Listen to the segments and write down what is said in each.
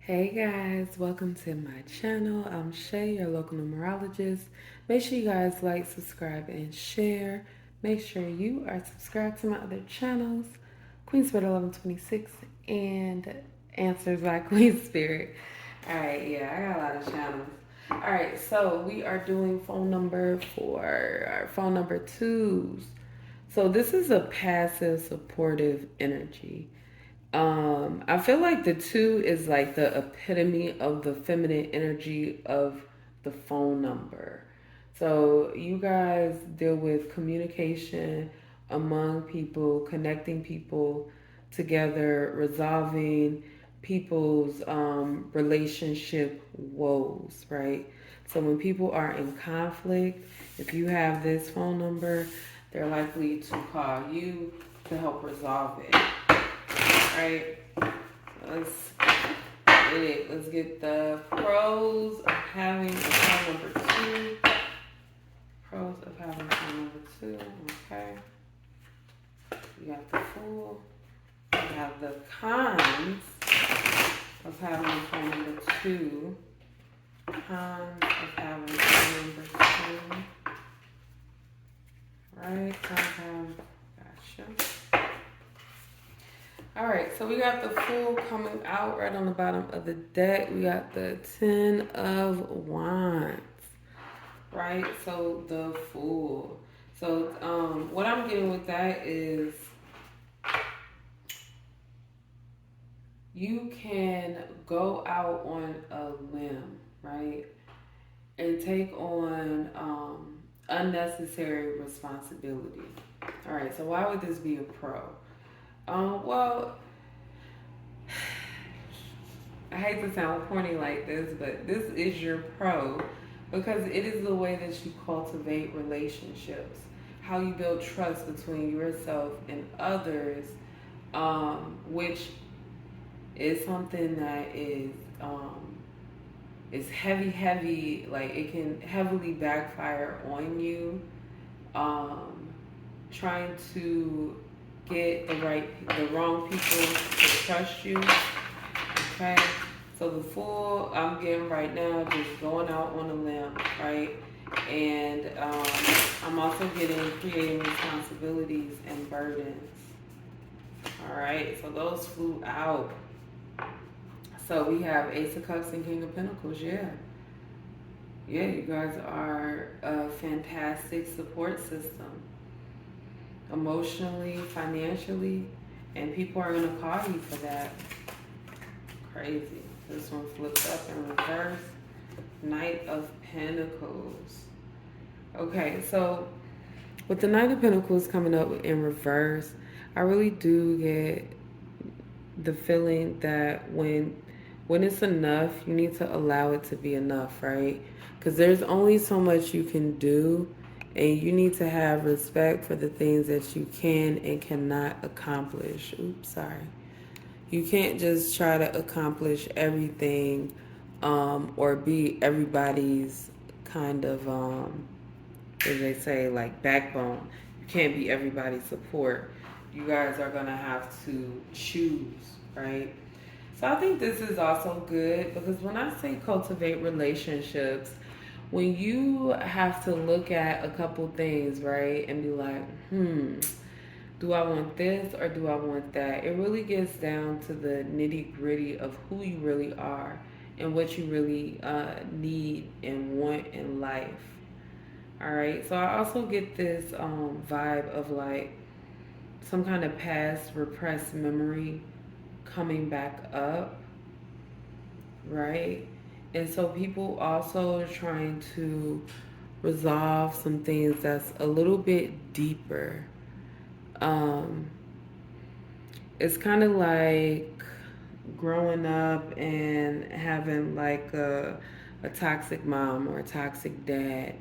Hey guys, welcome to my channel. I'm Shay, your local numerologist. Make sure you guys like, subscribe, and share. Make sure you are subscribed to my other channels, Queen Spirit 1126 and Answers by Queen Spirit. Alright, yeah, I got a lot of channels. Alright, so we are doing phone number for our phone number twos. So this is a passive supportive energy. I feel like the two is like the epitome of the feminine energy of the phone number. So you guys deal with communication among people, connecting people together, resolving people's relationship woes, right? So when people are in conflict, if you have this phone number, they're likely to call you to help resolve it. Right, let's get it. Let's get the pros of having a phone number two. Pros of having phone number two. Okay. We got the Fool. We have the cons of having a phone number two. Cons of having a phone number two. Right. Gotcha. All right, so we got the Fool coming out right on the bottom of the deck. We got the Ten of Wands, right? So the Fool. So what I'm getting with that is you can go out on a limb, right? And take on unnecessary responsibility. All right, so why would this be a pro? Well, I hate to sound corny like this, but this is your pro because it is the way that you cultivate relationships, how you build trust between yourself and others, which is something that is heavy. Like it can heavily backfire on you. Trying to get the wrong people to trust you. Okay, so the Fool I'm getting right now just going out on a limb, right? And I'm also getting creating responsibilities and burdens. All right, so those flew out. So we have Ace of Cups and King of Pentacles. Yeah, you guys are a fantastic support system, emotionally, financially, and people are gonna call you for that. Crazy. This one flips up in reverse. Knight of Pentacles. Okay, so with the Knight of Pentacles coming up in reverse, I really do get the feeling that when it's enough, you need to allow it to be enough, right? Because there's only so much you can do, and you need to have respect for the things that you can and cannot accomplish. Oops, sorry. You can't just try to accomplish everything or be everybody's kind of, as they say, like backbone. You can't be everybody's support. You guys are going to have to choose, right? So I think this is also good because when I say cultivate relationships, when you have to look at a couple things, right, and be like, do I want this or do I want that? It really gets down to the nitty gritty of who you really are and what you really need and want in life. All right. So I also get this vibe of like some kind of past repressed memory coming back up, right? And so people also are trying to resolve some things that's a little bit deeper. Um, it's kind of like growing up and having like a toxic mom or a toxic dad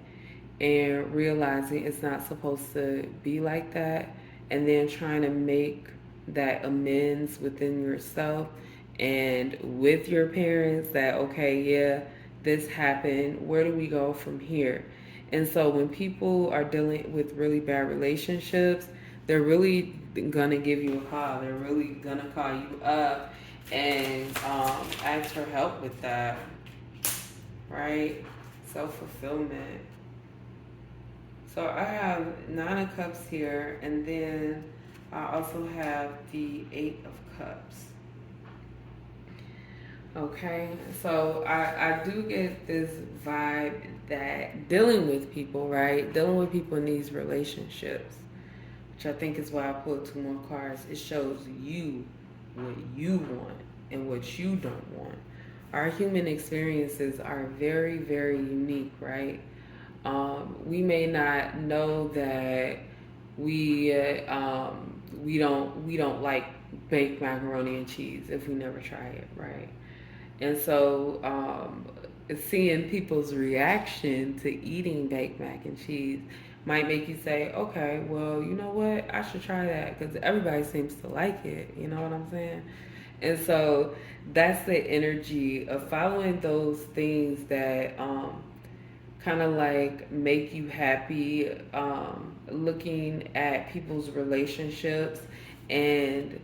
and realizing it's not supposed to be like that and then trying to make that amends within yourself and with your parents that okay, yeah, this happened, where do we go from here? And so when people are dealing with really bad relationships, they're really gonna give you a call. They're really gonna call you up and ask for help with that, right? Self-fulfillment. So I have Nine of Cups here, and then I also have the Eight of Cups. Okay, so I do get this vibe that dealing with people, right? Dealing with people in these relationships, which I think is why I pulled two more cards. It shows you what you want and what you don't want. Our human experiences are very, very unique, right? We may not know that we don't like baked macaroni and cheese if we never try it, right? And so seeing people's reaction to eating baked mac and cheese might make you say, okay, well, you know what? I should try that because everybody seems to like it. You know what I'm saying? And so that's the energy of following those things that kind of like make you happy, looking at people's relationships and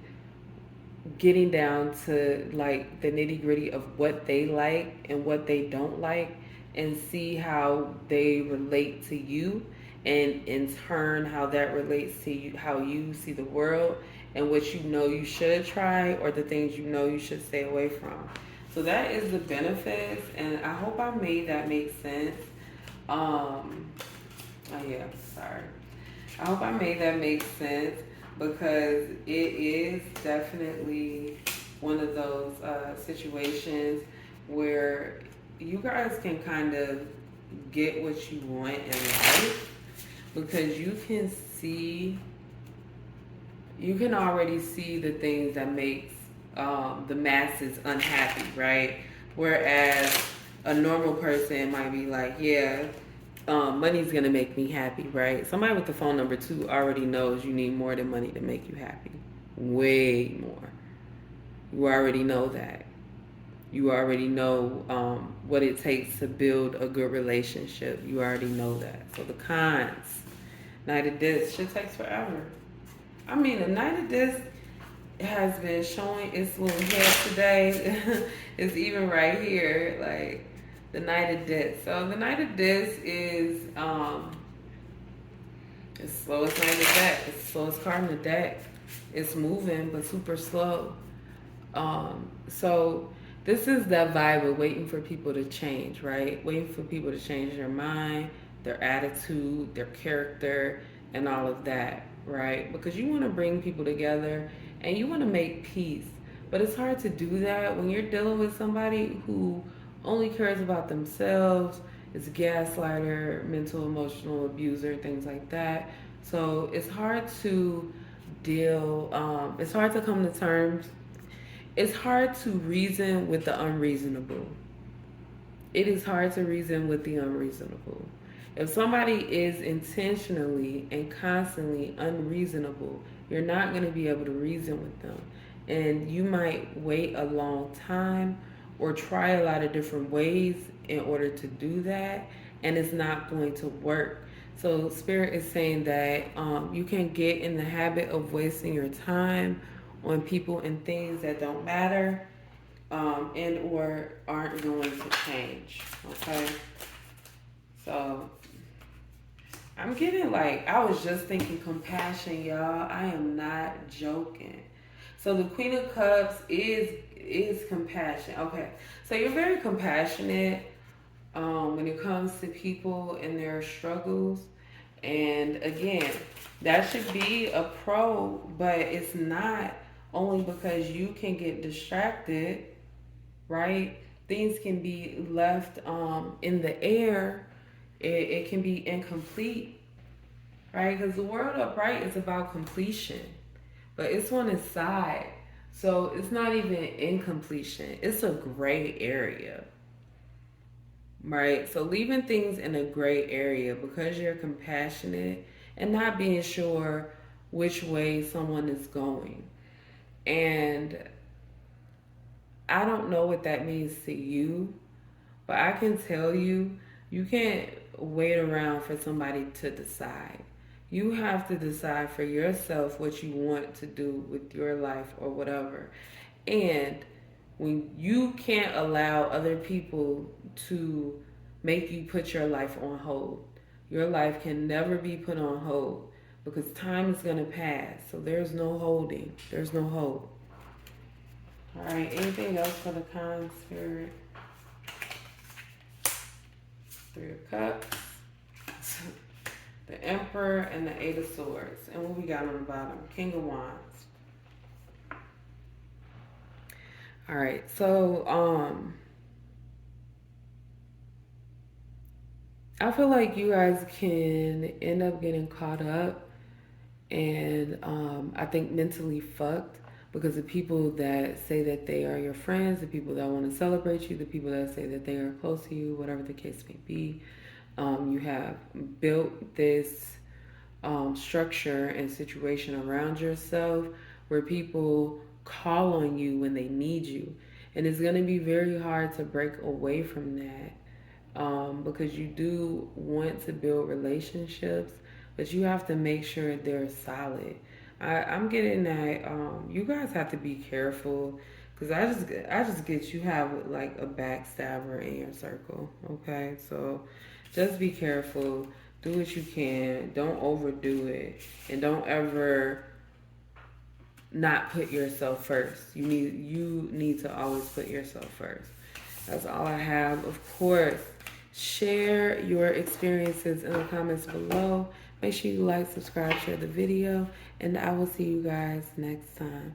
getting down to like the nitty gritty of what they like and what they don't like, and see how they relate to you, and in turn how that relates to you, how you see the world, and what you know you should try or the things you know you should stay away from. So that is the benefits, and I hope I made that make sense. Oh yeah, sorry. I hope I made that make sense, because it is definitely one of those situations where you guys can kind of get what you want in life, because you can already see the things that makes the masses unhappy, right? Whereas a normal person might be like, yeah, money's gonna make me happy, right? Somebody with the phone number two already knows you need more than money to make you happy. Way more. You already know that. You already know what it takes to build a good relationship. You already know that. So the cons. Knight of Discs shit takes forever. I mean, the Knight of Discs has been showing its little head today. It's even right here, like the Knight of Discs. So the Knight of Discs is it's slowest knight in the deck. It's the slowest card in the deck. It's moving, but super slow. So this is that vibe of waiting for people to change, right? Waiting for people to change their mind, their attitude, their character, and all of that, right? Because you want to bring people together and you want to make peace. But it's hard to do that when you're dealing with somebody who only cares about themselves, is a gaslighter, mental, emotional abuser, things like that. So it's hard to it's hard to come to terms. It's hard to reason with the unreasonable. It is hard to reason with the unreasonable. If somebody is intentionally and constantly unreasonable, you're not going to be able to reason with them. And you might wait a long time or try a lot of different ways in order to do that, and it's not going to work. So, Spirit is saying that you can get in the habit of wasting your time on people and things that don't matter, and or aren't going to change. Okay, so I'm getting like, I was just thinking compassion, y'all. I am not joking. So the Queen of Cups is compassion. Okay, so you're very compassionate when it comes to people and their struggles. And again, that should be a pro, but it's not, only because you can get distracted, right? Things can be left in the air. It can be incomplete, right? Because the world upright is about completion, but it's on its side. So it's not even incompletion, it's a gray area, right? So leaving things in a gray area because you're compassionate and not being sure which way someone is going. And I don't know what that means to you, but I can tell you, you can't wait around for somebody to decide. You have to decide for yourself what you want to do with your life or whatever. And when you can't allow other people to make you put your life on hold. Your life can never be put on hold because time is going to pass. So there's no holding. There's no hold. All right, anything else for the kind spirit? Three of Cups, the Emperor, and the Eight of Swords. And what we got on the bottom? King of Wands. All right, so I feel like you guys can end up getting caught up and I think mentally fucked because the people that say that they are your friends, the people that want to celebrate you, the people that say that they are close to you, whatever the case may be, you have built this structure and situation around yourself where people call on you when they need you. And it's going to be very hard to break away from that because you do want to build relationships, but you have to make sure they're solid. I'm getting that you guys have to be careful because I just get you have like a backstabber in your circle. Okay, so just be careful. Do what you can. Don't overdo it, and don't ever not put yourself first. You need to always put yourself first. That's all I have. Of course, share your experiences in the comments below. Make sure you like, subscribe, share the video, and I will see you guys next time.